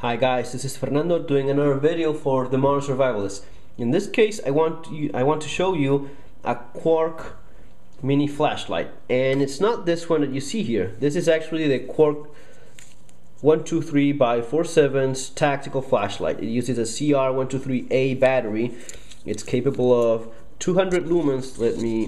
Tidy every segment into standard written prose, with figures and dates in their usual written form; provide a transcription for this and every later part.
Hi guys, this is Fernando doing another video for the Modern Survivalist. In this case, I want to show you a Quark Mini flashlight, and it's not this one that you see here. This is actually the Quark 123 by 47's tactical flashlight. It uses a CR123A battery. It's capable of 200 lumens. Let me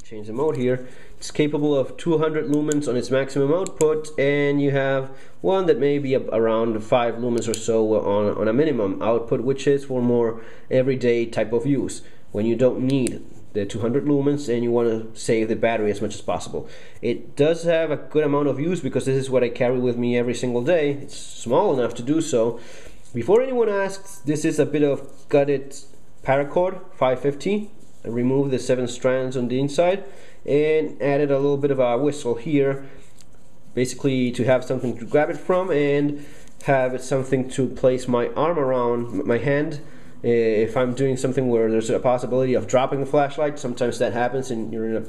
change the mode here. It's capable of 200 lumens on its maximum output, and you have one that may be around 5 lumens or so on a minimum output, which is for more everyday type of use when you don't need the 200 lumens and you want to save the battery as much as possible. It does have a good amount of use because this is what I carry with me every single day. It's small enough to do so. Before anyone asks, this is a bit of gutted paracord 550. I removed the 7 strands on the inside and added a little bit of a whistle here, basically to have something to grab it from and have something to place my arm around, my hand, if I'm doing something where there's a possibility of dropping the flashlight. Sometimes that happens and you're in a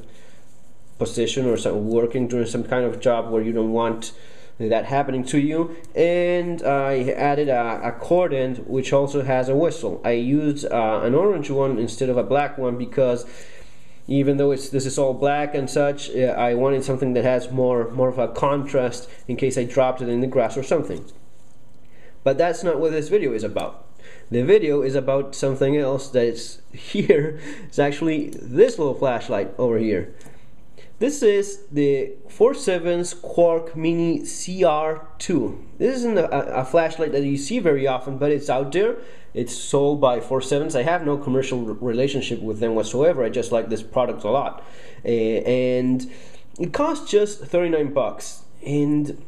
position or working during some kind of job where you don't want that happening to you. And I added a cord end which also has a whistle. I used an orange one instead of a black one because even though this is all black and such, I wanted something that has more of a contrast in case I dropped it in the grass or something. But that's not what this video is about. The video is about something else that is here. It's actually this little flashlight over here. This is the 47's Quark Mini CR2. This isn't a flashlight that you see very often, but it's out there. It's sold by 47's. I have no commercial relationship with them whatsoever. I just like this product a lot. And it costs just 39 bucks. And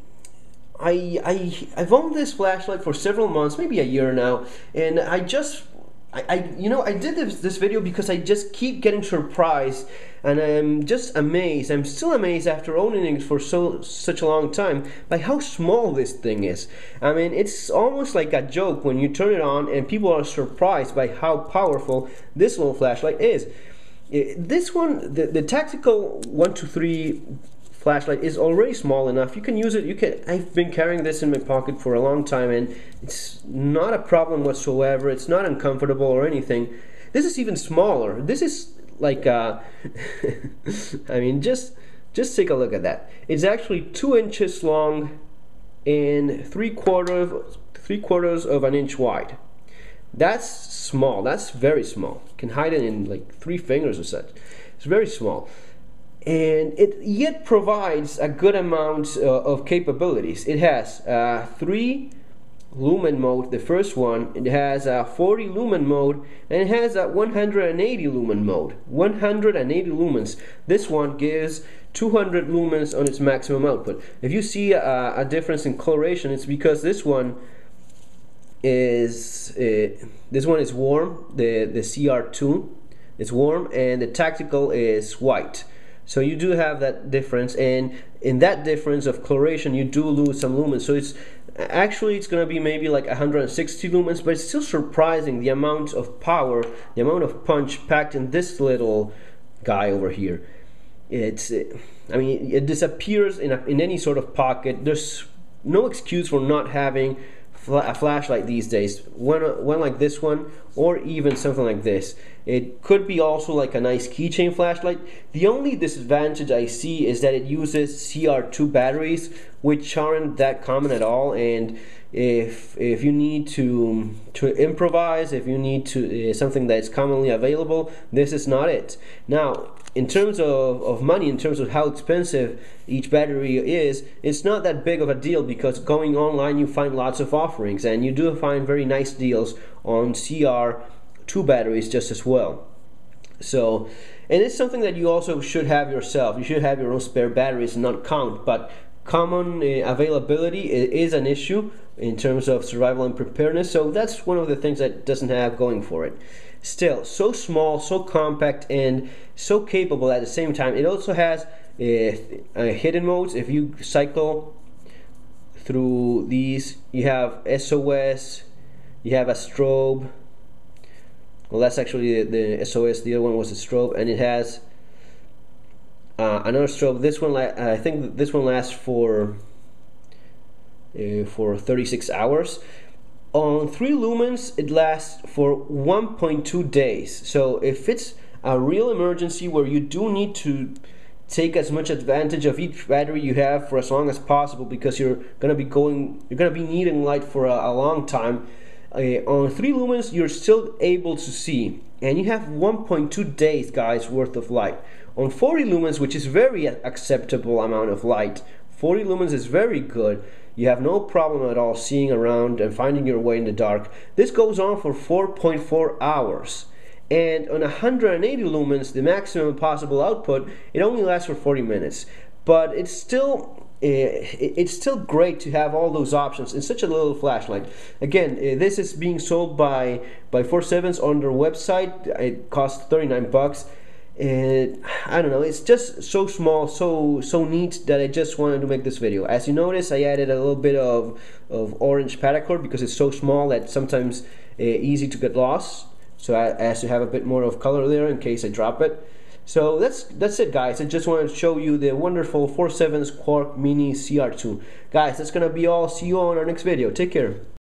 I've owned this flashlight for several months, maybe a year now, and I did this video because I just keep getting surprised, and I'm just amazed. I'm still amazed after owning it for such a long time by how small this thing is. I mean, it's almost like a joke when you turn it on and people are surprised by how powerful this little flashlight is. This one, the tactical 123 flashlight, is already small enough. You can use it. I've been carrying this in my pocket for a long time and it's not a problem whatsoever. It's not uncomfortable or anything. This is even smaller. This is like I mean, just take a look at that. It's actually 2 inches long and 3/4 of an inch wide. That's small. That's very small. You can hide it in like 3 fingers or such. It's very small. And it yet provides a good amount of capabilities. It has 3 lumen mode, the first one. It has a 40 lumen mode, and it has a 180 lumen mode. 180 lumens. This one gives 200 lumens on its maximum output. If you see a difference in coloration, it's because this one is warm. The CR2 is warm, and the tactical is white. So you do have that difference, and in that difference of coloration you do lose some lumens. So it's going to be maybe like 160 lumens, but it's still surprising the amount of power, the amount of punch packed in this little guy over here. I mean, it disappears in any sort of pocket. There's no excuse for not having a flashlight these days, one like this one, or even something like this. It could be also like a nice keychain flashlight. The only disadvantage I see is that it uses CR2 batteries, which aren't that common at all. And if you need to improvise, if you need to something that's commonly available, this is not it. Now, in terms of money, in terms of how expensive each battery is, it's not that big of a deal because going online you find lots of offerings, and you do find very nice deals on CR2 batteries just as well. So, and it's something that you also should have yourself. You should have your own spare batteries and not count, but common availability is an issue in terms of survival and preparedness, so that's one of the things that doesn't have going for it. Still, so small, so compact, and so capable at the same time. It also has hidden modes. If you cycle through these, you have SOS, you have a strobe. Well, that's actually the SOS, the other one was a strobe, and it has another strobe. This one, I think this one lasts for for 36 hours. On 3 lumens it lasts for 1.2 days. So if it's a real emergency where you do need to take as much advantage of each battery you have for as long as possible, because you're gonna be needing light for a long time, on 3 lumens you're still able to see, and you have 1.2 days guys worth of light. On 40 lumens, which is very acceptable amount of light, 40 lumens is very good. You have no problem at all seeing around and finding your way in the dark. This goes on for 4.4 hours. And on 180 lumens, the maximum possible output, it only lasts for 40 minutes. But it's still great to have all those options in such a little flashlight. Again, this is being sold by 47s on their website. It costs 39 bucks. And I don't know, it's just so small, so neat, that I just wanted to make this video. As you notice, I added a little bit of orange paracord because it's so small that sometimes easy to get lost. So I has to have a bit more of color there in case I drop it. So that's it guys. I just wanted to show you the wonderful 47's Quark Mini CR2. Guys, that's gonna be all. See you on our next video. Take care.